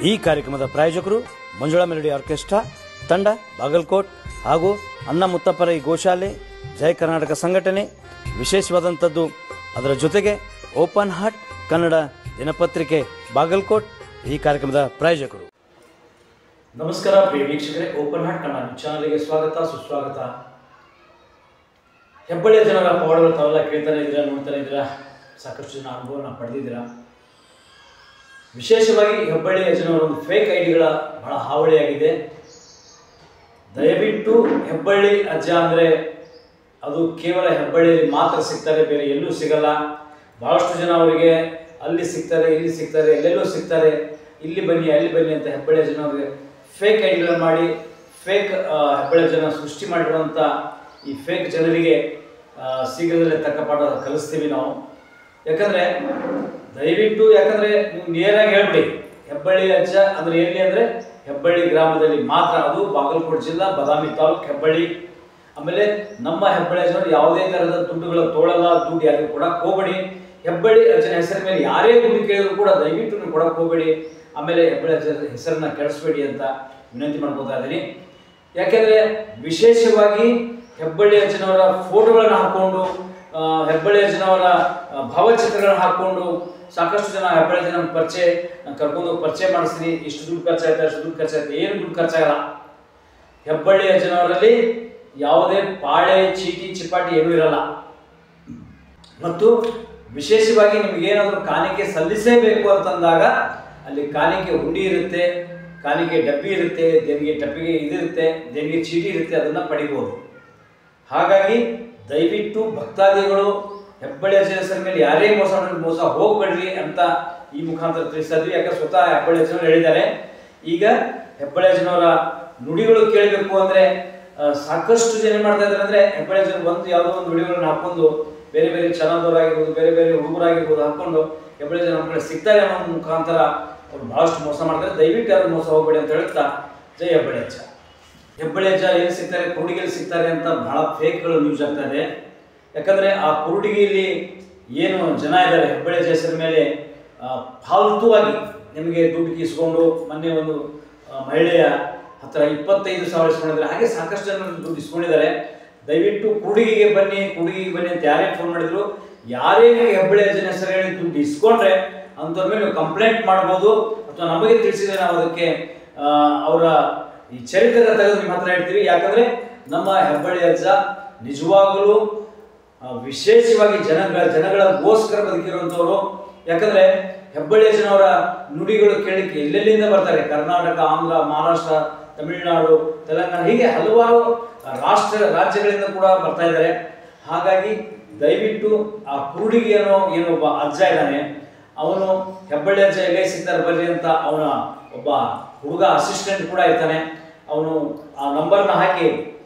ಈ ಕಾರ್ಯಕ್ರಮದ ಪ್ರಾಯೋಜಕರು ಮಂಜುಳಾ ಮೆಲೋಡಿ ಆರ್ಕೆಸ್ಟ್ರಾ ತಂಡ ಬಾಗಲಕೋಟ್ ಹಾಗೂ ಅಣ್ಣ ಮುತ್ತಪ್ಪರ ಈ ಗೋಶಾಲೆ ಜಯ ಕರ್ನಾಟಕ ಸಂಘಟನೆ. ವಿಶೇಷವಾದಂಥದ್ದು ಅದರ ಜೊತೆಗೆ ಓಪನ್ ಹಾರ್ಟ್ ಕನ್ನಡ ದಿನಪತ್ರಿಕೆ ಬಾಗಲಕೋಟ್ ಈ ಕಾರ್ಯಕ್ರಮದ ಪ್ರಾಯೋಜಕರು. ನಮಸ್ಕಾರ ಪ್ರಿಯ ವೀಕ್ಷಕರೇ, ಓಪನ್ ಹಾರ್ಟ್ ಕನ್ನಡ ಚಾನಲ್ಗೆ ಸ್ವಾಗತ ಸುಸ್ವಾಗತ. ಹೆಬ್ಬಳ್ಳಿಯ ಜನರ ಪವಾಡಗಳು ತಾವೆಲ್ಲ ಕೇಳ್ತಾನೆ ಇದ್ದೀರಾ, ನೋಡ್ತಾನೆ ಇದ್ದೀರಾ, ಸಾಕಷ್ಟು ಜನ ಅನುಭವನ ಪಡೆದಿದ್ದೀರಾ. ವಿಶೇಷವಾಗಿ ಹೆಬ್ಬಳ್ಳಿಯ ಜನರ ಒಂದು ಫೇಕ್ ಐಡಿಗಳ ಬಹಳ ಹಾವಳಿಯಾಗಿದೆ. ದಯವಿಟ್ಟು ಹೆಬ್ಬಳ್ಳಿ ಅಜ್ಜ ಅಂದರೆ ಅದು ಕೇವಲ ಹೆಬ್ಬಳ್ಳಿಯಲ್ಲಿ ಮಾತ್ರ ಸಿಗ್ತಾರೆ, ಬೇರೆ ಎಲ್ಲೂ ಸಿಗಲ್ಲ. ಬಹಳಷ್ಟು ಜನ ಅವರಿಗೆ ಅಲ್ಲಿ ಸಿಗ್ತಾರೆ, ಇಲ್ಲಿ ಸಿಗ್ತಾರೆ, ಎಲ್ಲೆಲ್ಲೂ ಸಿಗ್ತಾರೆ, ಇಲ್ಲಿ ಬನ್ನಿ ಅಲ್ಲಿ ಬನ್ನಿ ಅಂತ ಹೆಬ್ಬಳ್ಳಿಯ ಜನರಿಗೆ ಫೇಕ್ ಐಡಿಗಳನ್ನು ಮಾಡಿ ಫೇಕ್ ಹೆಬ್ಬಳ್ಳಿಯ ಜನ ಸೃಷ್ಟಿ ಮಾಡಿರುವಂಥ ಈ ಫೇಕ್ ಜನರಿಗೆ ಶೀಘ್ರದಲ್ಲೇ ತಕ್ಕ ಪಾಠ ಕಲಿಸ್ತೀವಿ ನಾವು. ಯಾಕಂದರೆ ದಯವಿಟ್ಟು, ಯಾಕಂದರೆ ನೀವು ನೇರಾಗಿ ಹೇಳ್ಬಿಡಿ ಹೆಬ್ಬಳ್ಳಿ ಅಜ್ಜ ಅಂದರೆ ಎಲ್ಲಿ ಅಂದರೆ ಹೆಬ್ಬಳ್ಳಿ ಗ್ರಾಮದಲ್ಲಿ ಮಾತ್ರ, ಅದು ಬಾಗಲಕೋಟೆ ಜಿಲ್ಲಾ ಬಾದಾಮಿ ತಾಲೂಕು ಹೆಬ್ಬಳ್ಳಿ. ಆಮೇಲೆ ನಮ್ಮ ಹೆಬ್ಬಳ್ಳಿ ಜನರು ಯಾವುದೇ ಥರದ ದುಡ್ಡುಗಳ ತೋಳಲ್ಲ, ದುಡ್ಡು ಯಾರಿಗೂ ಕೊಡಕ್ಕೆ ಹೋಗಬೇಡಿ. ಹೆಬ್ಬಳ್ಳಿ ಅಜ್ಜನ ಹೆಸರಿನ ಮೇಲೆ ಯಾರೇ ದುಡ್ಡು ಕೇಳಿದ್ರು ಕೂಡ ದಯವಿಟ್ಟು ನೀವು ಕೊಡಕ್ಕೆ ಹೋಗಬೇಡಿ. ಆಮೇಲೆ ಹೆಬ್ಬಳ್ಳಿ ಅಜ್ಜನ ಹೆಸರನ್ನ ಕೆಡಿಸ್ಬೇಡಿ ಅಂತ ವಿನಂತಿ ಮಾಡ್ಕೋತಾ ಇದ್ದೀನಿ. ಯಾಕೆಂದರೆ ವಿಶೇಷವಾಗಿ ಹೆಬ್ಬಳ್ಳಿ ಅಜ್ಜನವರ ಫೋಟೋಗಳನ್ನು ಹಾಕ್ಕೊಂಡು, ಹೆಬ್ಬಳ್ಳಿ ಅಜ್ಜನವರ ಭಾವಚಿತ್ರಗಳನ್ನು ಹಾಕ್ಕೊಂಡು ಸಾಕಷ್ಟು ಜನ ಹೆಬ್ಬಳ್ಳಿ ಜನ ಕರ್ಕೊಂಡು ಪರಿಚಯ ಮಾಡಿಸ್ತೀನಿ, ಇಷ್ಟು ದುಡ್ಡು ಖರ್ಚಾಯ್ತು, ಅಷ್ಟು ದುಡ್ಡು ಖರ್ಚಾಯ್ತು. ಏನು ದುಡ್ಡು ಖರ್ಚಾಗಲ್ಲ. ಹೆಬ್ಬಳ್ಳಿ ಅಜ್ಜನವರಲ್ಲಿ ಯಾವುದೇ ಪಾಳೆ ಚೀಟಿ ಚಿಪಾಟಿ ಏನೂ ಇರಲ್ಲ. ಮತ್ತು ವಿಶೇಷವಾಗಿ ನಿಮಗೇನಾದರೂ ಕಾಣಿಕೆ ಸಲ್ಲಿಸಲೇಬೇಕು ಅಂತಂದಾಗ ಅಲ್ಲಿ ಕಾಣಿಕೆ ಹುಂಡಿ ಇರುತ್ತೆ, ಕಾಣಿಕೆ ಡಬ್ಬಿ ಇರುತ್ತೆ, ದೇಣಿಗೆ ಡಬ್ಬಿಗೆ ಇದಿರುತ್ತೆ, ದೇಣಿಗೆ ಚೀಟಿ ಇರುತ್ತೆ, ಅದನ್ನು ಪಡಿಬೋದು. ಹಾಗಾಗಿ ದಯವಿಟ್ಟು ಭಕ್ತಾದಿಗಳು ಹೆಬ್ಬಳ್ಳಿ ಅಜ್ಜನ ಹೆಸರ ಮೇಲೆ ಯಾರೇ ಮೋಸ ಹೋಗ್ಬೇಡ್ರಿ ಅಂತ ಈ ಮುಖಾಂತರ ತಿಳಿಸ್ತಾ ಇದ್ವಿ. ಯಾಕಂದ್ರೆ ಸ್ವತಃ ಹೆಬ್ಬಳ್ಳಿ ಅಜ್ಜನವರು ಹೇಳಿದ್ದಾರೆ. ಈಗ ಹೆಬ್ಬಳ್ಳಿ ಅಜ್ಜನವರ ನುಡಿಗಳು ಕೇಳಬೇಕು ಅಂದರೆ ಸಾಕಷ್ಟು ಜನ ಏನು ಮಾಡ್ತಾ ಇದ್ದಾರೆ ಅಂದರೆ ಹೆಬ್ಬಳ್ಳಿ ಅಜ್ಜನ ಯಾವುದೋ ಒಂದು ನುಡಿಗಳನ್ನು ಹಾಕೊಂಡು ಬೇರೆ ಬೇರೆ ಚಾನಲ್ದವರಾಗಿರ್ಬೋದು, ಬೇರೆ ಬೇರೆ ಹುಡುಗರಾಗಿರ್ಬೋದು ಹಾಕೊಂಡು ಹೆಬ್ಬಳ್ಳಿ ಅಜ್ಜನ ನಮ್ಮ ಕಡೆ ಸಿಗ್ತಾರೆ ಅನ್ನೋ ಮುಖಾಂತರ ಅವ್ರು ಬಹಳಷ್ಟು ಮೋಸ ಮಾಡ್ತಾರೆ. ದಯವಿಟ್ಟು ಯಾರು ಮೋಸ ಹೋಗಬೇಡಿ ಅಂತ ಹೇಳ್ತಾ, ಜೈ ಹೆಬ್ಬಳ್ಳಿ ಅಜ್ಜ. ಹೆಬ್ಬಳ್ಳಿ ಅಜ್ಜ ಎಲ್ಲಿ ಸಿಗ್ತಾರೆ, ಕುರುಡಿಗೆಲ್ಲಿ ಸಿಗ್ತಾರೆ ಅಂತ ಬಹಳ ಫೇಕ್ಗಳು ನ್ಯೂಸ್ ಆಗ್ತಾ ಇದೆ. ಯಾಕಂದರೆ ಆ ಕುರುಡಿಗೆಯಲ್ಲಿ ಏನು ಜನ ಇದ್ದಾರೆ ಹೆಬ್ಬಳ್ಳಿ ಅಜ್ಜ ಹೆಸರ ಮೇಲೆ ಫಾಲ್ತುವಾಗಿ ನಿಮಗೆ ದುಡ್ಡು ಕೀಸ್ಕೊಂಡು, ಮೊನ್ನೆ ಒಂದು ಮಹಿಳೆಯ ಹತ್ತಿರ 25,000 ಇಸ್ಕೊಂಡಿದ್ದಾರೆ. ಹಾಗೆ ಸಾಕಷ್ಟು ಜನ ದುಡ್ಡು ಇಸ್ಕೊಂಡಿದ್ದಾರೆ. ದಯವಿಟ್ಟು ಕುರುಡಿಗೆಗೆ ಬನ್ನಿ ಅಂತ ಯಾರೇ ಫೋನ್ ಮಾಡಿದ್ರು, ಯಾರೇ ಹೆಬ್ಬಳ್ಳಿ ಅಜ್ಜನ ಹೆಸರು ಹೇಳಿ ದುಡ್ಡು ಇಸ್ಕೊಂಡ್ರೆ ಅಂಥವ್ರ ಮೇಲೆ ಕಂಪ್ಲೇಂಟ್ ಮಾಡ್ಬೋದು, ಅಥವಾ ನಮಗೆ ತಿಳಿಸಿದ್ರೆ ನಾವು ಅದಕ್ಕೆ ಅವರ ಈ ಚರಿತ್ರೆ ತೆಗೆದು ನಿಮ್ಮ ಹತ್ರ ಹೇಳ್ತೀವಿ. ಯಾಕಂದರೆ ನಮ್ಮ ಹೆಬ್ಬಳ್ಳಿ ಅಜ್ಜ ನಿಜವಾಗಲೂ ವಿಶೇಷವಾಗಿ ಜನಗಳಿಗೋಸ್ಕರ ಬದುಕಿರುವಂಥವ್ರು. ಯಾಕಂದರೆ ಹೆಬ್ಬಳ್ಳಿ ಅಜ್ಜನವರ ನುಡಿಗಳು ಕೇಳಲಿಕ್ಕೆ ಎಲ್ಲೆಲ್ಲಿಂದ ಬರ್ತಾರೆ. ಕರ್ನಾಟಕ, ಆಂಧ್ರ, ಮಹಾರಾಷ್ಟ್ರ, ತಮಿಳುನಾಡು, ತೆಲಂಗಾಣ, ಹೀಗೆ ಹಲವಾರು ರಾಜ್ಯಗಳಿಂದ ಕೂಡ ಬರ್ತಾ ಇದ್ದಾರೆ. ಹಾಗಾಗಿ ದಯವಿಟ್ಟು ಆ ಕುರುಡಿಗೆ ಏನೊಬ್ಬ ಅಜ್ಜ ಇದ್ದಾನೆ, ಅವನು ಹೆಬ್ಬಳ್ಳಿ ಅಜ್ಜ ಎಲ್ಲೇ ಸಿಗ್ತಾರೆ ಬರ್ರಿ ಅಂತ ಅವನ ಒಬ್ಬ ಹುಡುಗ ಅಸಿಸ್ಟೆಂಟ್ ಕೂಡ ಇರ್ತಾನೆ. ಅವನು ಆ ನಂಬರ್ನ ಹಾಕಿ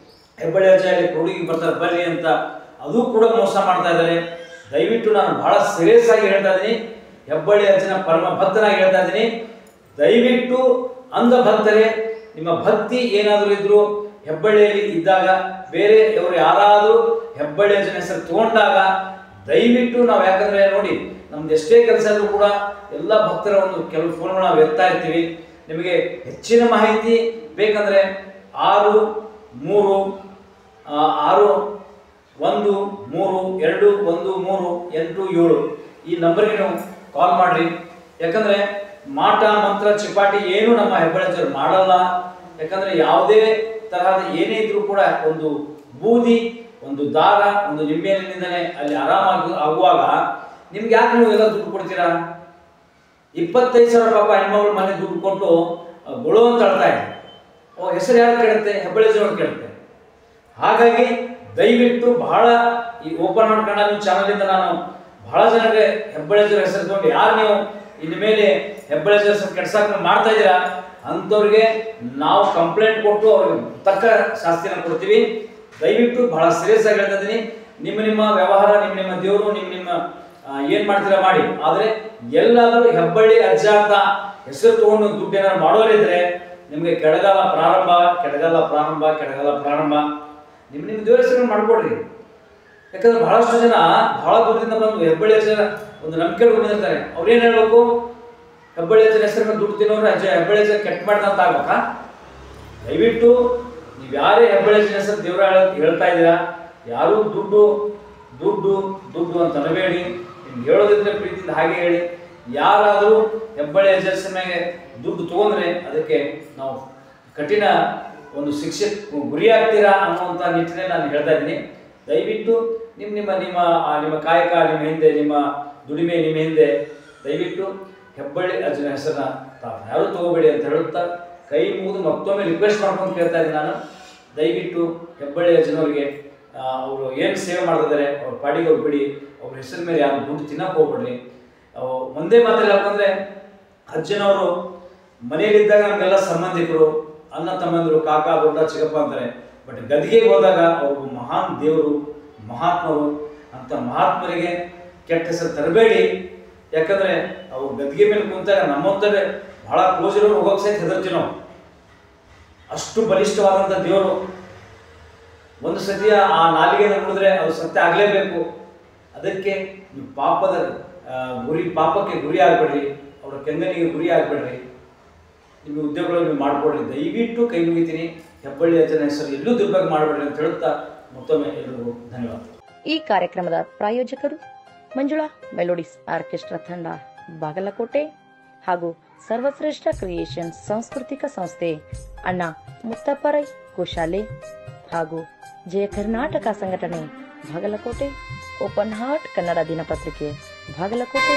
ಹೆಬ್ಬಳ್ಳಿ ಅಜ್ಜ ಇಲ್ಲಿ ಕುರುಡಿಗೆ ಬರ್ತಾರೆ ಬರ್ರಿ ಅಂತ ಅದು ಕೂಡ ಮೋಸ ಮಾಡ್ತಾ ಇದ್ದಾರೆ. ದಯವಿಟ್ಟು ನಾನು ಬಹಳ ಸೀರಿಯಸ್ ಆಗಿ ಹೇಳ್ತಾ ಇದ್ದೀನಿ, ಹೆಬ್ಬಳ್ಳಿ ಅಜ್ಜನ ಪರಮ ಭಕ್ತನಾಗಿ ಹೇಳ್ತಾ ಇದ್ದೀನಿ. ದಯವಿಟ್ಟು ಅಂಧ ಭಕ್ತರೇ, ನಿಮ್ಮ ಭಕ್ತಿ ಏನಾದರೂ ಇದ್ರು ಹೆಬ್ಬಳ್ಳಿಯಲ್ಲಿ ಇದ್ದಾಗ, ಬೇರೆ ಅವರು ಯಾರಾದರೂ ಹೆಬ್ಬಳ್ಳಿ ಅಜ್ಜನ ಹೆಸರು ತಗೊಂಡಾಗ ದಯವಿಟ್ಟು ನಾವು, ಯಾಕಂದರೆ ನೋಡಿ ನಮ್ದು ಎಷ್ಟೇ ಕೆಲಸ ಇದ್ರೂ ಕೂಡ ಎಲ್ಲ ಭಕ್ತರ ಒಂದು ಕೆಲವು ಫೋನ್ಗಳು ನಾವು ಎತ್ತಾ ಇರ್ತೀವಿ. ನಿಮಗೆ ಹೆಚ್ಚಿನ ಮಾಹಿತಿ ಬೇಕಂದರೆ 6336132137 ಈ ನಂಬರ್ಗೆ ನೀವು ಕಾಲ್ ಮಾಡಿರಿ. ಯಾಕಂದರೆ ಮಾಟ ಮಂತ್ರ ಚಿಪಾಟಿ ಏನು ನಮ್ಮ ಹೆಬ್ಬಳ್ಳಿ ಅಜ್ಜರು ಮಾಡಲ್ಲ. ಯಾಕಂದರೆ ಯಾವುದೇ ತರಹದ ಏನೇ ಇದ್ರೂ ಕೂಡ ಒಂದು ಬೂದಿ, ಒಂದು ದಾರ, ಒಂದು ನಿಂಬೆಹಣ್ಣಿನಿಂದಲೇ ಅಲ್ಲಿ ಆರಾಮಾಗಿ ಆಗುವಾಗ ನಿಮ್ಗೆ ಯಾಕೆ ನೀವು ಎಲ್ಲ ದುಡ್ಡು ಕೊಡ್ತೀರಾ? 25,000 ಪಾಪ ಹೆಣ್ಮಗಳು ಮನೆ ದುಡ್ಡು ಕೊಟ್ಟು ಗೊಳು ಅಂತ ಹೇಳ್ತಾ ಇದೆ. ಹೆಸರು ಯಾರು ಕೇಳುತ್ತೆ? ಹೆಬ್ಬಳ್ಳಿ ಅಜ್ಜನವ್ರು ಕೇಳುತ್ತೆ. ಹಾಗಾಗಿ ದಯವಿಟ್ಟು ಬಹಳ ಈ ಓಪನ್ ಹಾರ್ಟ್ ಕನ್ನಡ ಚಾನಲಿಂದ ನಾನು ಬಹಳ ಜನರಿಗೆ ಹೆಬ್ಬಳ್ಳಿ ಅಜ್ಜರ ಹೆಸರು ತಗೊಂಡು ಯಾರು ನೀವು ಇನ್ನು ಮೇಲೆ ಹೆಬ್ಬಳ್ಳಿ ಅಜ್ಜರ ಹೆಸರು ಕೆಡ್ಸಕ್ಕೆ ಮಾಡ್ತಾ ಇದ್ದೀರಾ ಅಂಥವ್ರಿಗೆ ನಾವು ಕಂಪ್ಲೇಂಟ್ ಕೊಟ್ಟು ಅವ್ರಿಗೆ ತಕ್ಕ ಶಾಸ್ತಿನ ಕೊಡ್ತೀವಿ. ದಯವಿಟ್ಟು ಬಹಳ ಸೀರಿಯಸ್ ಆಗಿ ಹೇಳ್ತಾ ಇದ್ದೀನಿ. ನಿಮ್ಮ ವ್ಯವಹಾರ, ನಿಮ್ಮ ದೇವರು, ನಿಮ್ಮ ಏನು ಮಾಡ್ತೀರಾ ಮಾಡಿ. ಆದರೆ ಎಲ್ಲಾದರೂ ಹೆಬ್ಬಳ್ಳಿ ಅಜ್ಜ ಅಂತ ಹೆಸರು ತಗೊಂಡು ದುಡ್ಡು ಏನಾದ್ರು ಮಾಡೋರಿದ್ರೆ ನಿಮಗೆ ಕೆಳಗಾಲ ಪ್ರಾರಂಭ. ನಿಮ್ಮ ದೇವರ ಹೆಸರು ಮಾಡ್ಕೊಡ್ರಿ. ಯಾಕಂದ್ರೆ ಬಹಳಷ್ಟು ಜನ ಬಹಳ ದೂರದಿಂದ ಬಂದು ಹೆಬ್ಬಳ್ಳಿ ಅಜ್ಜನ ಒಂದು ನಂಬಿಕೆ ಬಂದಿರ್ತಾರೆ. ಅವ್ರೇನು ಹೇಳಬೇಕು, ಹೆಬ್ಬಳ್ಳಿ ಅಜ್ಜನ ಹೆಸರು ಮೇಲೆ ದುಡ್ಡು ತಿನ್ನೋರು ಹೆಬ್ಬಳ್ಳಿ ಅಜ್ಜ ಕೆಟ್ಟ ಮಾಡ್ದಂತ ಆಗ್ಬೇಕಾ? ದಯವಿಟ್ಟು ನೀವು ಯಾರೇ ಹೆಬ್ಬಳ್ಳಿ ಅಜ್ಜನ ಹೆಸರು ದೇವರ ಹೇಳ್ತಾ ಇದ್ದೀರಾ, ಯಾರೂ ದುಡ್ಡು ದುಡ್ಡು ದುಡ್ಡು ಅಂತ ಅನಬೇಡಿ. ನಿಮ್ಗೆ ಹೇಳೋದಿದ್ರೆ ಪ್ರೀತಿಯಿಂದ ಹಾಗೆ ಹೇಳಿ. ಯಾರಾದರೂ ಹೆಬ್ಬಳ್ಳಿ ಅಜ್ಜನ ಹೆಸರು ಮೇಲೆ ದುಡ್ಡು ತಗೊಂಡ್ರೆ ಅದಕ್ಕೆ ನಾವು ಕಠಿಣ ಒಂದು ಶಿಕ್ಷೆ ಗುರಿಯಾಗ್ತೀರಾ ಅನ್ನುವಂಥ ನಿಟ್ಟಿನಲ್ಲಿ ನಾನು ಹೇಳ್ತಾ ಇದ್ದೀನಿ. ದಯವಿಟ್ಟು ನಿಮ್ಮ ನಿಮ್ಮ ನಿಮ್ಮ ನಿಮ್ಮ ಕಾಯಕ ನಿಮ್ಮ ಹಿಂದೆ, ನಿಮ್ಮ ದುಡಿಮೆ ನಿಮ್ಮ ಹಿಂದೆ, ದಯವಿಟ್ಟು ಹೆಬ್ಬಳ್ಳಿ ಅಜ್ಜನ ಹೆಸರನ್ನ ತಾವು ಯಾರೂ ತಗೋಬೇಡಿ ಅಂತ ಹೇಳುತ್ತಾ ಕೈ ಮುಗಿದು ಮತ್ತೊಮ್ಮೆ ರಿಕ್ವೆಸ್ಟ್ ಮಾಡ್ಕೊಂಡು ಕೇಳ್ತಾ ಇದ್ದೀನಿ ನಾನು. ದಯವಿಟ್ಟು ಹೆಬ್ಬಳ್ಳಿ ಅಜ್ಜನವ್ರಿಗೆ ಅವರು ಏನು ಸೇವೆ ಮಾಡ್ತಿದ್ದಾರೆ ಅವ್ರ ಪಾಡಿಗೆ ಅವ್ರು ಬಿಡಿ. ಅವ್ರ ಹೆಸರು ಮೇಲೆ ಯಾರು ದುಡ್ಡು ತಿನ್ನಕ್ಕೆ ಹೋಗ್ಬೇಡ್ರಿ. ಒಂದೇ ಮಾತಲ್ಲಿ ಯಾಕಂದರೆ ಅಜ್ಜನವರು ಮನೆಯಲ್ಲಿದ್ದಾಗ ನಮಗೆಲ್ಲ ಸಂಬಂಧಿಕರು, ಅಣ್ಣ ತಮ್ಮಂದಿರು, ಕಾಕ ದೊಡ್ಡ ಚಿಕ್ಕಪ್ಪ ಅಂತಾರೆ. ಬಟ್ ಗದಿಗೆಗೆ ಹೋದಾಗ ಅವರು ಮಹಾನ್ ದೇವರು, ಮಹಾತ್ಮರು. ಅಂತ ಮಹಾತ್ಮರಿಗೆ ಕೆಟ್ಟ ಹೆಸರು ತರಬೇಡಿ. ಯಾಕಂದರೆ ಅವ್ರು ಗದಿಗೆ ಮೇಲೆ ಕುಂತಾಗ ನಮ್ಮಂತಾರೆ ಬಹಳ ಕ್ಲೋಸ್ ಇರೋರು ಹೋಗೋಕೆ ಸಹಿತ ಹೆದರ್ತೀವಿ ನಾವು. ಅಷ್ಟು ಬಲಿಷ್ಠವಾದಂಥ ದೇವರು. ಒಂದು ಸತಿಯ ಆ ನಾಲಿಗೆ ನೋಡಿದ್ರೆ ಅದು ಸತ್ಯ ಆಗಲೇಬೇಕು. ಅದಕ್ಕೆ ನೀವು ಪಾಪಕ್ಕೆ ಗುರಿ ಆಗಬೇಡ್ರಿ, ಅವರ ಕೆಂಗನಿಗೆ ಗುರಿ ಆಗಬೇಡ್ರಿ. ನಿಮ್ಮ ಉದ್ಯೋಗಗಳನ್ನು ನೀವು ಮಾಡಿಕೊಡ್ರಿ. ದಯವಿಟ್ಟು ಕೈ ಮುಗಿತೀನಿ. ಹೆಬ್ಬಳ್ಳಿ ಅಜ್ಜನ ಹೆಸರು ಎಲ್ಲೂ ದುರ್ಭಾಗ ಮಾಡಬೇಡ್ರಿ ಅಂತ ಹೇಳುತ್ತಾ ಮತ್ತೊಮ್ಮೆ ಎಲ್ಲರಿಗೂ ಧನ್ಯವಾದ. ಈ ಕಾರ್ಯಕ್ರಮದ ಪ್ರಾಯೋಜಕರು ಮಂಜುಳಾ ಮೆಲೋಡಿಸ್ ಆರ್ಕೆಸ್ಟ್ರಾ ತಂಡ ಬಾಗಲಕೋಟೆ ಹಾಗೂ ಸರ್ವಶ್ರೇಷ್ಠ ಕ್ರಿಯೇಷನ್ಸ್ ಸಾಂಸ್ಕೃತಿಕ ಸಂಸ್ಥೆ ಅಣ್ಣ ಮುತ್ತಪ್ಪರೈ ಗೋಶಾಲೆ ಹಾಗೂ ಜಯ ಕರ್ನಾಟಕ ಸಂಘಟನೆ ಬಾಗಲಕೋಟೆ, ಓಪನ್ ಹಾರ್ಟ್ ಕನ್ನಡ ದಿನಪತ್ರಿಕೆ ಬಾಗಲಕೋಟೆ.